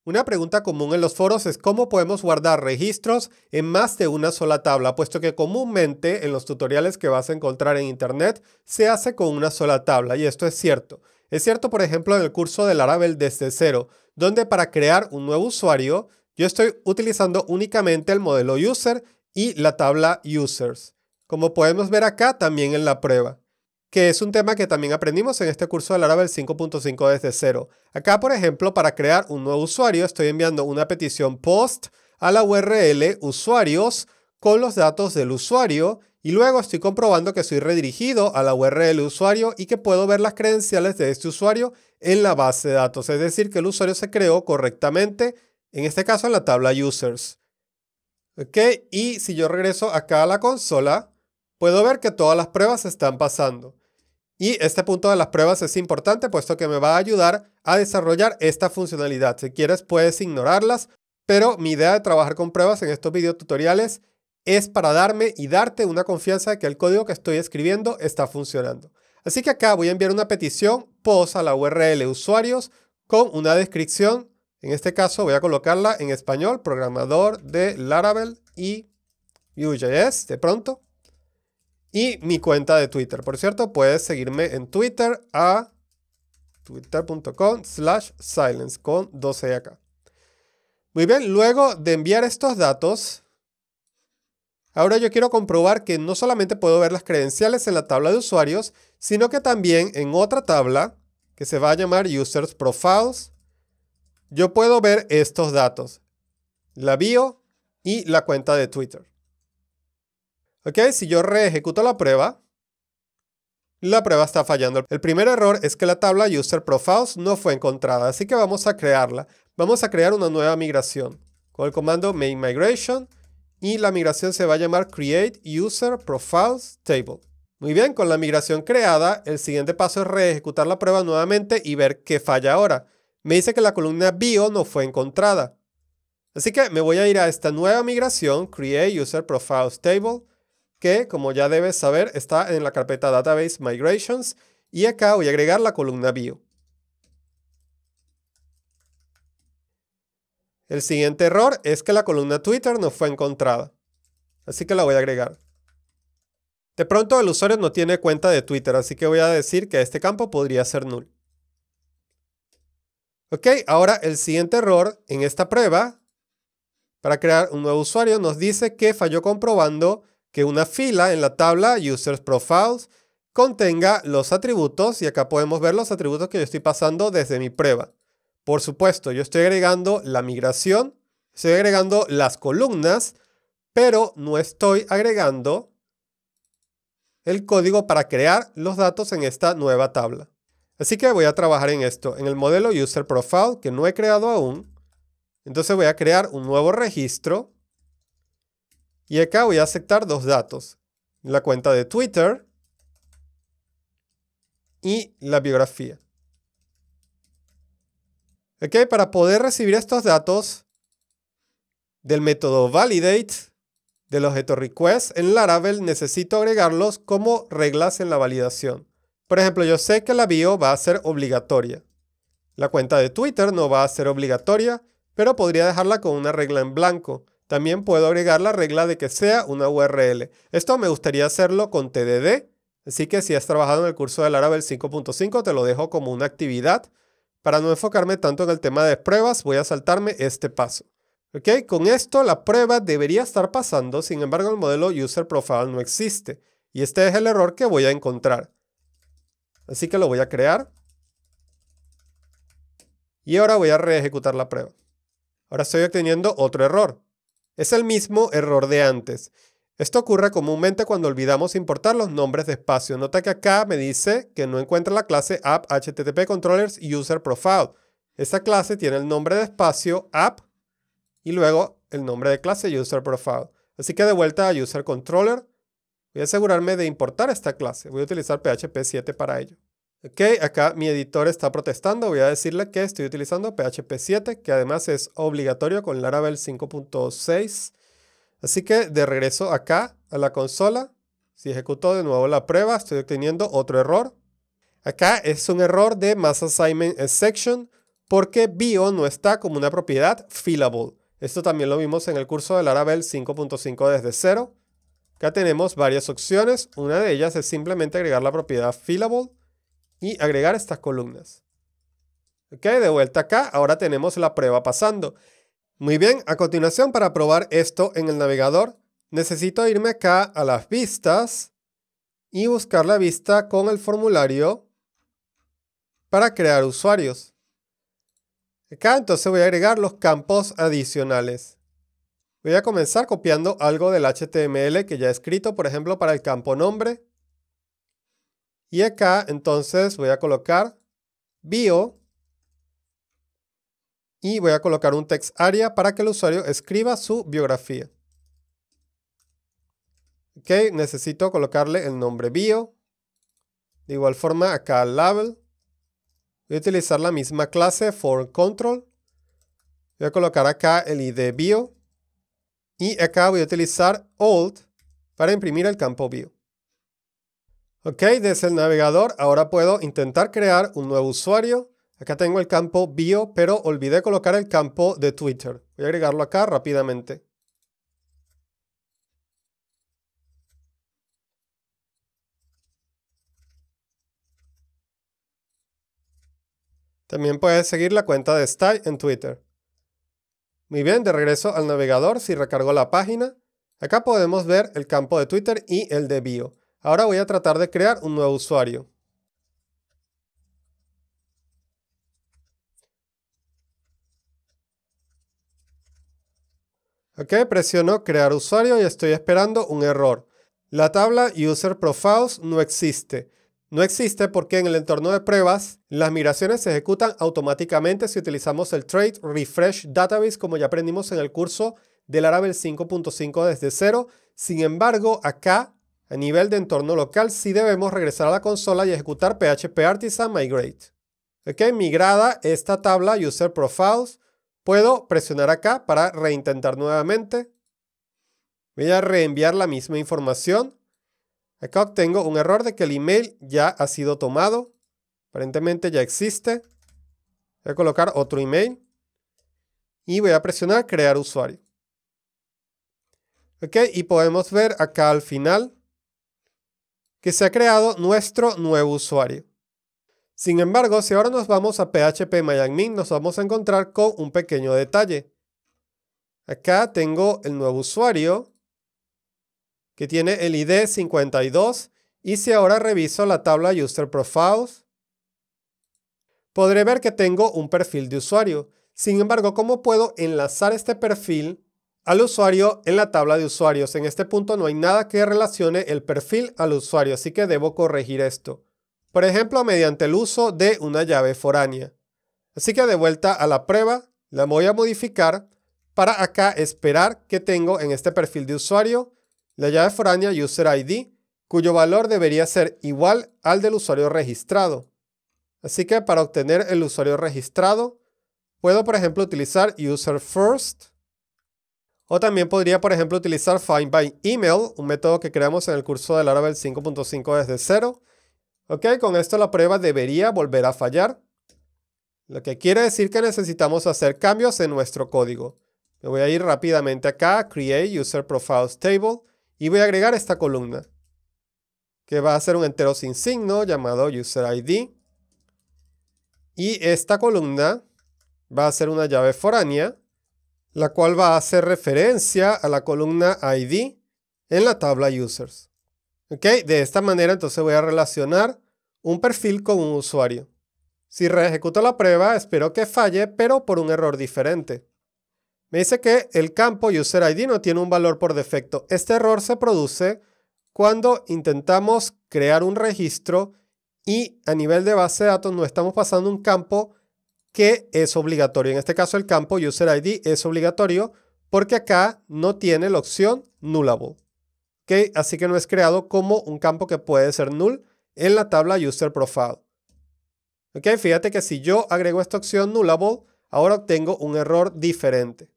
Una pregunta común en los foros es cómo podemos guardar registros en más de una sola tabla, puesto que comúnmente en los tutoriales que vas a encontrar en internet se hace con una sola tabla, y esto es cierto. Es cierto, por ejemplo, en el curso de Laravel desde cero, donde para crear un nuevo usuario, yo estoy utilizando únicamente el modelo user y la tabla users, como podemos ver acá también en la prueba, que es un tema que también aprendimos en este curso de Laravel 5.5 desde cero. Acá, por ejemplo, para crear un nuevo usuario, estoy enviando una petición post a la URL usuarios con los datos del usuario y luego estoy comprobando que soy redirigido a la URL usuario y que puedo ver las credenciales de este usuario en la base de datos, es decir, que el usuario se creó correctamente, en este caso en la tabla users. ¿Ok? Y si yo regreso acá a la consola, puedo ver que todas las pruebas están pasando. Y este punto de las pruebas es importante, puesto que me va a ayudar a desarrollar esta funcionalidad. Si quieres, puedes ignorarlas, pero mi idea de trabajar con pruebas en estos videotutoriales es para darme y darte una confianza de que el código que estoy escribiendo está funcionando. Así que acá voy a enviar una petición post a la URL usuarios con una descripción. En este caso voy a colocarla en español, programador de Laravel y Vue.js de pronto. Y mi cuenta de Twitter. Por cierto, puedes seguirme en Twitter a twitter.com/silence con 12 acá. Muy bien, luego de enviar estos datos, ahora yo quiero comprobar que no solamente puedo ver las credenciales en la tabla de usuarios, sino que también en otra tabla que se va a llamar Users Profiles, yo puedo ver estos datos, la bio y la cuenta de Twitter. Ok, si yo reejecuto la prueba está fallando. El primer error es que la tabla User Profiles no fue encontrada, así que vamos a crearla. Vamos a crear una nueva migración con el comando main migration y la migración se va a llamar create user profiles table. Muy bien, con la migración creada, el siguiente paso es reejecutar la prueba nuevamente y ver qué falla ahora. Me dice que la columna bio no fue encontrada. Así que me voy a ir a esta nueva migración, create user profiles table, que, como ya debes saber, está en la carpeta Database Migrations, y acá voy a agregar la columna bio. El siguiente error es que la columna Twitter no fue encontrada, así que la voy a agregar. De pronto el usuario no tiene cuenta de Twitter, así que voy a decir que este campo podría ser null. Ok, ahora el siguiente error en esta prueba, para crear un nuevo usuario, nos dice que falló comprobando que una fila en la tabla Users Profiles contenga los atributos, y acá podemos ver los atributos que yo estoy pasando desde mi prueba. Por supuesto, yo estoy agregando la migración, estoy agregando las columnas, pero no estoy agregando el código para crear los datos en esta nueva tabla. Así que voy a trabajar en esto, en el modelo User Profile que no he creado aún. Entonces voy a crear un nuevo registro. Y acá voy a aceptar dos datos, la cuenta de Twitter y la biografía. Ok, para poder recibir estos datos del método validate del objeto request en Laravel necesito agregarlos como reglas en la validación. Por ejemplo, yo sé que la bio va a ser obligatoria. La cuenta de Twitter no va a ser obligatoria, pero podría dejarla con una regla en blanco. También puedo agregar la regla de que sea una URL. Esto me gustaría hacerlo con TDD, así que si has trabajado en el curso de Laravel 5.5 te lo dejo como una actividad. Para no enfocarme tanto en el tema de pruebas, voy a saltarme este paso. ¿Ok? Con esto la prueba debería estar pasando, sin embargo el modelo User Profile no existe. Y este es el error que voy a encontrar. Así que lo voy a crear. Y ahora voy a reejecutar la prueba. Ahora estoy obteniendo otro error. Es el mismo error de antes. Esto ocurre comúnmente cuando olvidamos importar los nombres de espacio. Nota que acá me dice que no encuentra la clase app http controllers user profile. Esta clase tiene el nombre de espacio app y luego el nombre de clase user profile. Así que de vuelta a user controller, voy a asegurarme de importar esta clase. Voy a utilizar PHP 7 para ello. Ok, acá mi editor está protestando. Voy a decirle que estoy utilizando PHP 7, que además es obligatorio con Laravel 5.6. Así que de regreso acá a la consola, si ejecuto de nuevo la prueba, estoy obteniendo otro error. Acá es un error de mass assignment exception porque bio no está como una propiedad fillable. Esto también lo vimos en el curso de Laravel 5.5 desde cero. Acá tenemos varias opciones. Una de ellas es simplemente agregar la propiedad fillable y agregar estas columnas. Ok, de vuelta acá, ahora tenemos la prueba pasando. Muy bien, a continuación, para probar esto en el navegador, necesito irme acá a las vistas y buscar la vista con el formulario para crear usuarios. Acá entonces voy a agregar los campos adicionales. Voy a comenzar copiando algo del HTML que ya he escrito, por ejemplo, para el campo nombre. Y acá entonces voy a colocar bio. Y voy a colocar un text area para que el usuario escriba su biografía. Ok, necesito colocarle el nombre bio. De igual forma acá al label. Voy a utilizar la misma clase for control. Voy a colocar acá el ID bio. Y acá voy a utilizar alt para imprimir el campo bio. Ok, desde el navegador ahora puedo intentar crear un nuevo usuario. Acá tengo el campo bio, pero olvidé colocar el campo de Twitter. Voy a agregarlo acá rápidamente. También puedes seguir la cuenta de Style en Twitter. Muy bien, de regreso al navegador, si recargo la página, acá podemos ver el campo de Twitter y el de bio. Ahora voy a tratar de crear un nuevo usuario. Ok, presiono crear usuario y estoy esperando un error. La tabla User Profiles no existe. No existe porque en el entorno de pruebas, las migraciones se ejecutan automáticamente si utilizamos el trait refresh database, como ya aprendimos en el curso de Laravel 5.5 desde cero. Sin embargo, acá, a nivel de entorno local, sí debemos regresar a la consola y ejecutar PHP Artisan Migrate. Ok, migrada esta tabla User Profiles, puedo presionar acá para reintentar nuevamente. Voy a reenviar la misma información. Acá obtengo un error de que el email ya ha sido tomado. Aparentemente ya existe. Voy a colocar otro email. Y voy a presionar crear usuario. Ok, y podemos ver acá al final que se ha creado nuestro nuevo usuario. Sin embargo, si ahora nos vamos a phpMyAdmin, nos vamos a encontrar con un pequeño detalle. Acá tengo el nuevo usuario que tiene el ID 52 y si ahora reviso la tabla User Profiles, podré ver que tengo un perfil de usuario. Sin embargo, ¿cómo puedo enlazar este perfil al usuario en la tabla de usuarios? En este punto no hay nada que relacione el perfil al usuario, así que debo corregir esto. Por ejemplo, mediante el uso de una llave foránea. Así que de vuelta a la prueba, la voy a modificar para acá esperar que tengo en este perfil de usuario la llave foránea UserID, cuyo valor debería ser igual al del usuario registrado. Así que para obtener el usuario registrado, puedo por ejemplo utilizar UserFirst, o también podría por ejemplo utilizar FindByEmail, un método que creamos en el curso de Laravel 5.5 desde cero. Ok, con esto la prueba debería volver a fallar, lo que quiere decir que necesitamos hacer cambios en nuestro código. Me voy a ir rápidamente acá a Create User Profiles Table y voy a agregar esta columna, que va a ser un entero sin signo llamado UserID. Y esta columna va a ser una llave foránea, la cual va a hacer referencia a la columna ID en la tabla Users. Ok, de esta manera entonces voy a relacionar un perfil con un usuario. Si reejecuto la prueba, espero que falle, pero por un error diferente. Me dice que el campo UserID no tiene un valor por defecto. Este error se produce cuando intentamos crear un registro y a nivel de base de datos no estamos pasando un campo que es obligatorio. En este caso el campo UserID es obligatorio porque acá no tiene la opción nullable. ¿Okay? Así que no es creado como un campo que puede ser null en la tabla User Profile. ¿Okay? Fíjate que si yo agrego esta opción nullable, ahora obtengo un error diferente.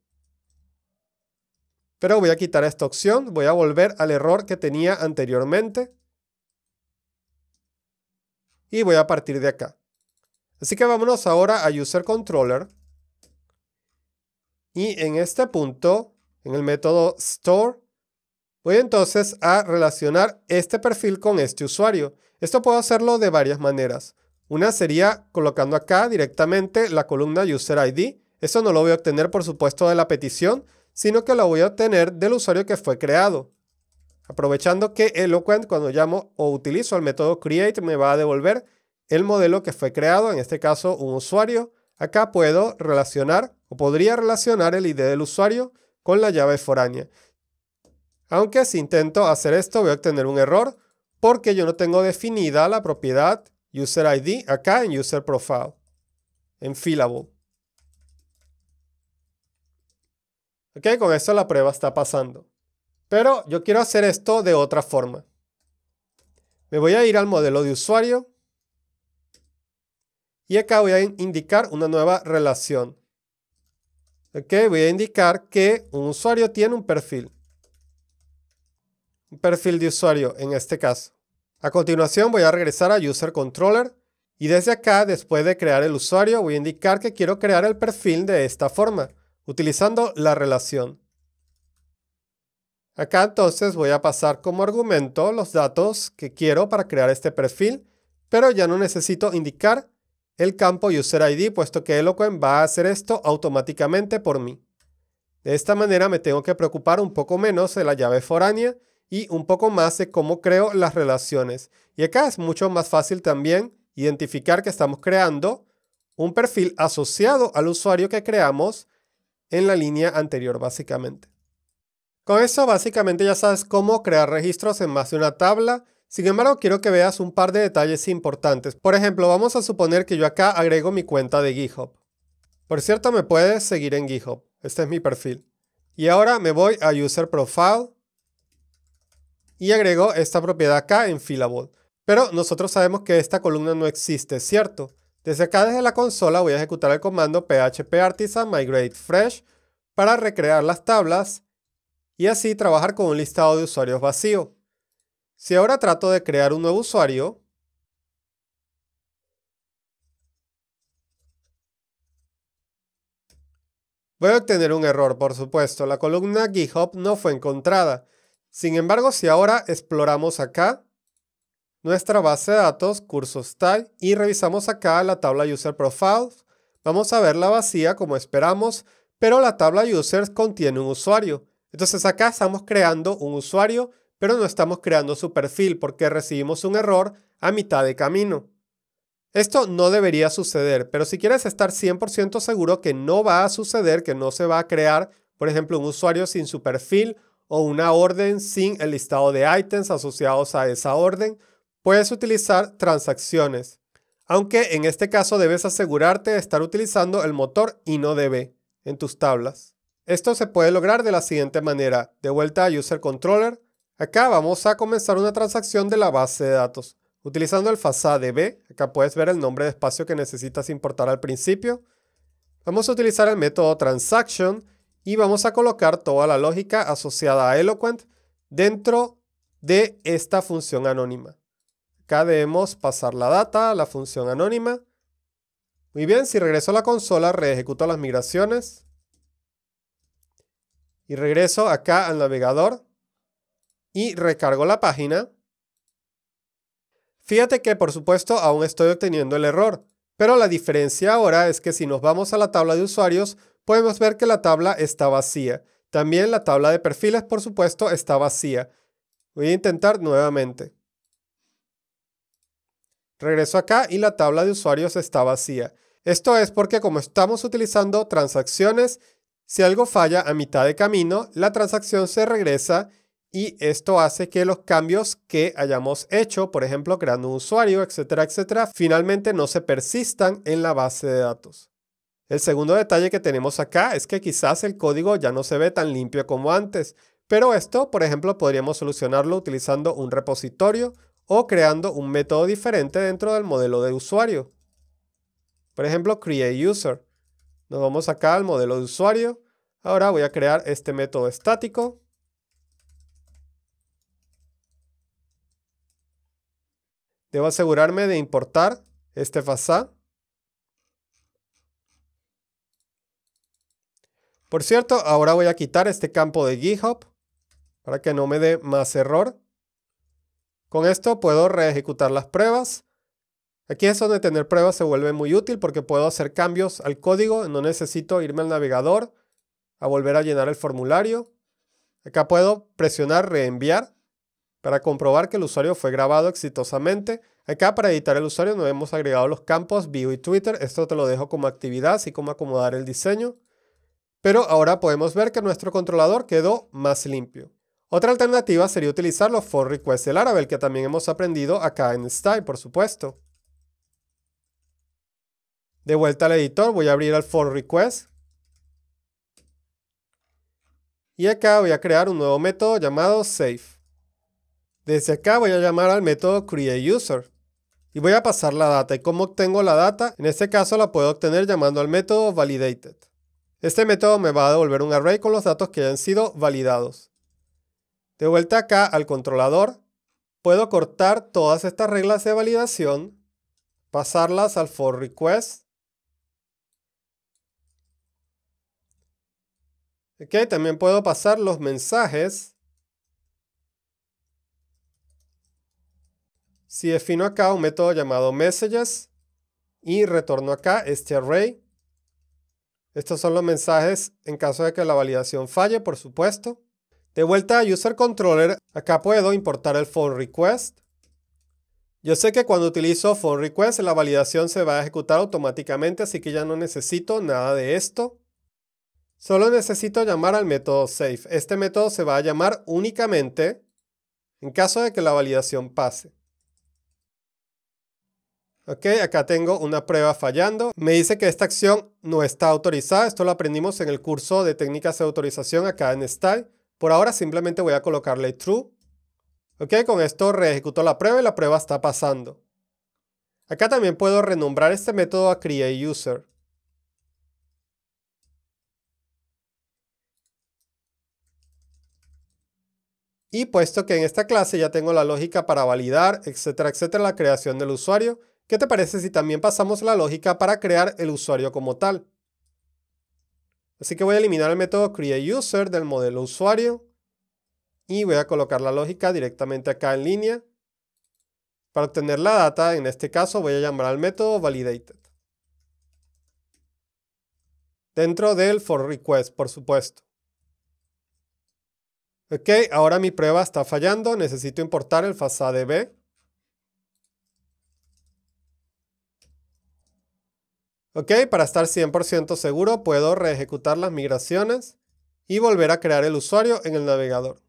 Pero voy a quitar esta opción, voy a volver al error que tenía anteriormente. Y voy a partir de acá. Así que vámonos ahora a User Controller. Y en este punto, en el método Store, voy entonces a relacionar este perfil con este usuario. Esto puedo hacerlo de varias maneras. Una sería colocando acá directamente la columna User ID. Eso no lo voy a obtener, por supuesto, de la petición, sino que lo voy a obtener del usuario que fue creado. Aprovechando que Eloquent, cuando llamo o utilizo el método create, me va a devolver el modelo que fue creado, en este caso un usuario. Acá puedo relacionar o podría relacionar el ID del usuario con la llave foránea. Aunque si intento hacer esto voy a obtener un error porque yo no tengo definida la propiedad User ID acá en User Profile, en Fillable. Ok, con esto la prueba está pasando. Pero yo quiero hacer esto de otra forma. Me voy a ir al modelo de usuario. Y acá voy a indicar una nueva relación. Ok, voy a indicar que un usuario tiene un perfil. Un perfil de usuario en este caso. A continuación voy a regresar a User Controller. Y desde acá, después de crear el usuario, voy a indicar que quiero crear el perfil de esta forma, utilizando la relación. Acá entonces voy a pasar como argumento los datos que quiero para crear este perfil, pero ya no necesito indicar el campo User ID, puesto que Eloquent va a hacer esto automáticamente por mí. De esta manera me tengo que preocupar un poco menos de la llave foránea y un poco más de cómo creo las relaciones. Y acá es mucho más fácil también identificar que estamos creando un perfil asociado al usuario que creamos en la línea anterior, básicamente. Con eso básicamente ya sabes cómo crear registros en más de una tabla. Sin embargo, quiero que veas un par de detalles importantes. Por ejemplo, vamos a suponer que yo acá agrego mi cuenta de GitHub. Por cierto, me puedes seguir en GitHub. Este es mi perfil. Y ahora me voy a User Profile y agrego esta propiedad acá en Fillable. Pero nosotros sabemos que esta columna no existe, ¿cierto? Desde acá, desde la consola, voy a ejecutar el comando phpartisan migrate fresh para recrear las tablas y así trabajar con un listado de usuarios vacío. Si ahora trato de crear un nuevo usuario, voy a obtener un error, por supuesto. La columna GitHub no fue encontrada. Sin embargo, si ahora exploramos acá nuestra base de datos, cursos type, y revisamos acá la tabla User Profiles, vamos a verla vacía como esperamos, pero la tabla Users contiene un usuario. Entonces acá estamos creando un usuario, pero no estamos creando su perfil porque recibimos un error a mitad de camino. Esto no debería suceder, pero si quieres estar 100% seguro que no va a suceder, que no se va a crear, por ejemplo, un usuario sin su perfil o una orden sin el listado de ítems asociados a esa orden, puedes utilizar transacciones. Aunque en este caso debes asegurarte de estar utilizando el motor InnoDB en tus tablas. Esto se puede lograr de la siguiente manera. De vuelta a User Controller. Acá vamos a comenzar una transacción de la base de datos. Utilizando el FASADB, acá puedes ver el nombre de espacio que necesitas importar al principio. Vamos a utilizar el método transaction y vamos a colocar toda la lógica asociada a Eloquent dentro de esta función anónima. Acá debemos pasar la data a la función anónima. Muy bien, si regreso a la consola, reejecuto las migraciones. Y regreso acá al navegador y recargo la página. Fíjate que por supuesto aún estoy obteniendo el error, pero la diferencia ahora es que si nos vamos a la tabla de usuarios, podemos ver que la tabla está vacía. También la tabla de perfiles, por supuesto, está vacía. Voy a intentar nuevamente. Regreso acá y la tabla de usuarios está vacía. Esto es porque como estamos utilizando transacciones, si algo falla a mitad de camino, la transacción se regresa y esto hace que los cambios que hayamos hecho, por ejemplo, creando un usuario, etcétera, etcétera, finalmente no se persistan en la base de datos. El segundo detalle que tenemos acá es que quizás el código ya no se ve tan limpio como antes, pero esto, por ejemplo, podríamos solucionarlo utilizando un repositorio o creando un método diferente dentro del modelo de usuario. Por ejemplo, createUser. Nos vamos acá al modelo de usuario. Ahora voy a crear este método estático. Debo asegurarme de importar este FASA. Por cierto, ahora voy a quitar este campo de GitHub para que no me dé más error. Con esto puedo reejecutar las pruebas. Aquí es donde tener pruebas se vuelve muy útil porque puedo hacer cambios al código. No necesito irme al navegador a volver a llenar el formulario. Acá puedo presionar reenviar para comprobar que el usuario fue grabado exitosamente. Acá para editar el usuario no hemos agregado los campos bio y Twitter. Esto te lo dejo como actividad, así como acomodar el diseño. Pero ahora podemos ver que nuestro controlador quedó más limpio. Otra alternativa sería utilizar los for requests de Laravel, que también hemos aprendido acá en Style, por supuesto. De vuelta al editor, voy a abrir el for request. Y acá voy a crear un nuevo método llamado save. Desde acá voy a llamar al método createUser. Y voy a pasar la data. ¿Y cómo obtengo la data? En este caso la puedo obtener llamando al método validated. Este método me va a devolver un array con los datos que hayan sido validados. De vuelta acá al controlador, puedo cortar todas estas reglas de validación, pasarlas al for request. Ok, también puedo pasar los mensajes. Si defino acá un método llamado messages y retorno acá este array. Estos son los mensajes en caso de que la validación falle, por supuesto. De vuelta a User Controller, acá puedo importar el for request. Yo sé que cuando utilizo for request la validación se va a ejecutar automáticamente, así que ya no necesito nada de esto. Solo necesito llamar al método save. Este método se va a llamar únicamente en caso de que la validación pase. Ok, acá tengo una prueba fallando. Me dice que esta acción no está autorizada. Esto lo aprendimos en el curso de técnicas de autorización acá en Style. Por ahora simplemente voy a colocarle true. Ok, con esto reejecuto la prueba y la prueba está pasando. Acá también puedo renombrar este método a createUser. Y puesto que en esta clase ya tengo la lógica para validar, etcétera, etcétera, la creación del usuario, ¿qué te parece si también pasamos la lógica para crear el usuario como tal? Así que voy a eliminar el método createUser del modelo usuario y voy a colocar la lógica directamente acá en línea. Para obtener la data, en este caso voy a llamar al método validated. Dentro del for request, por supuesto. Ok, ahora mi prueba está fallando. Necesito importar el FasaDB. Ok, para estar 100% seguro, puedo reejecutar las migraciones y volver a crear el usuario en el navegador.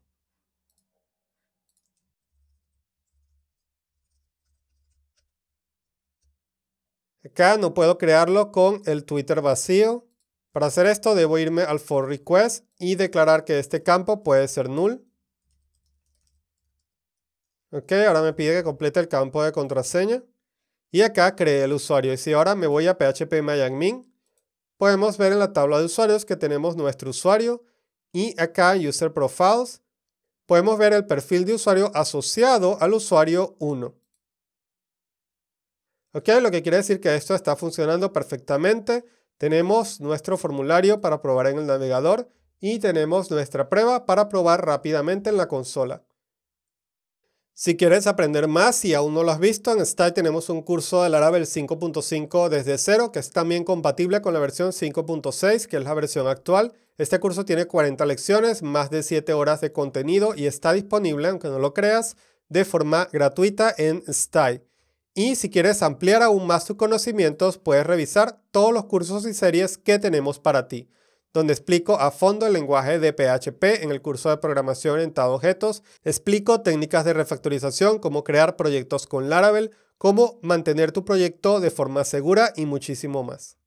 Acá no puedo crearlo con el Twitter vacío. Para hacer esto debo irme al for request y declarar que este campo puede ser null. Ok, ahora me pide que complete el campo de contraseña. Y acá creé el usuario. Y si ahora me voy a phpMyAdmin, podemos ver en la tabla de usuarios que tenemos nuestro usuario. Y acá en User Profiles, podemos ver el perfil de usuario asociado al usuario 1. Ok, lo que quiere decir que esto está funcionando perfectamente. Tenemos nuestro formulario para probar en el navegador y tenemos nuestra prueba para probar rápidamente en la consola. Si quieres aprender más y aún no lo has visto, en Style tenemos un curso de Laravel 5.5 desde cero que es también compatible con la versión 5.6, que es la versión actual. Este curso tiene 40 lecciones, más de 7 horas de contenido y está disponible, aunque no lo creas, de forma gratuita en Style. Y si quieres ampliar aún más tus conocimientos, puedes revisar todos los cursos y series que tenemos para ti, donde explico a fondo el lenguaje de PHP en el curso de programación orientada a objetos, explico técnicas de refactorización, cómo crear proyectos con Laravel, cómo mantener tu proyecto de forma segura y muchísimo más.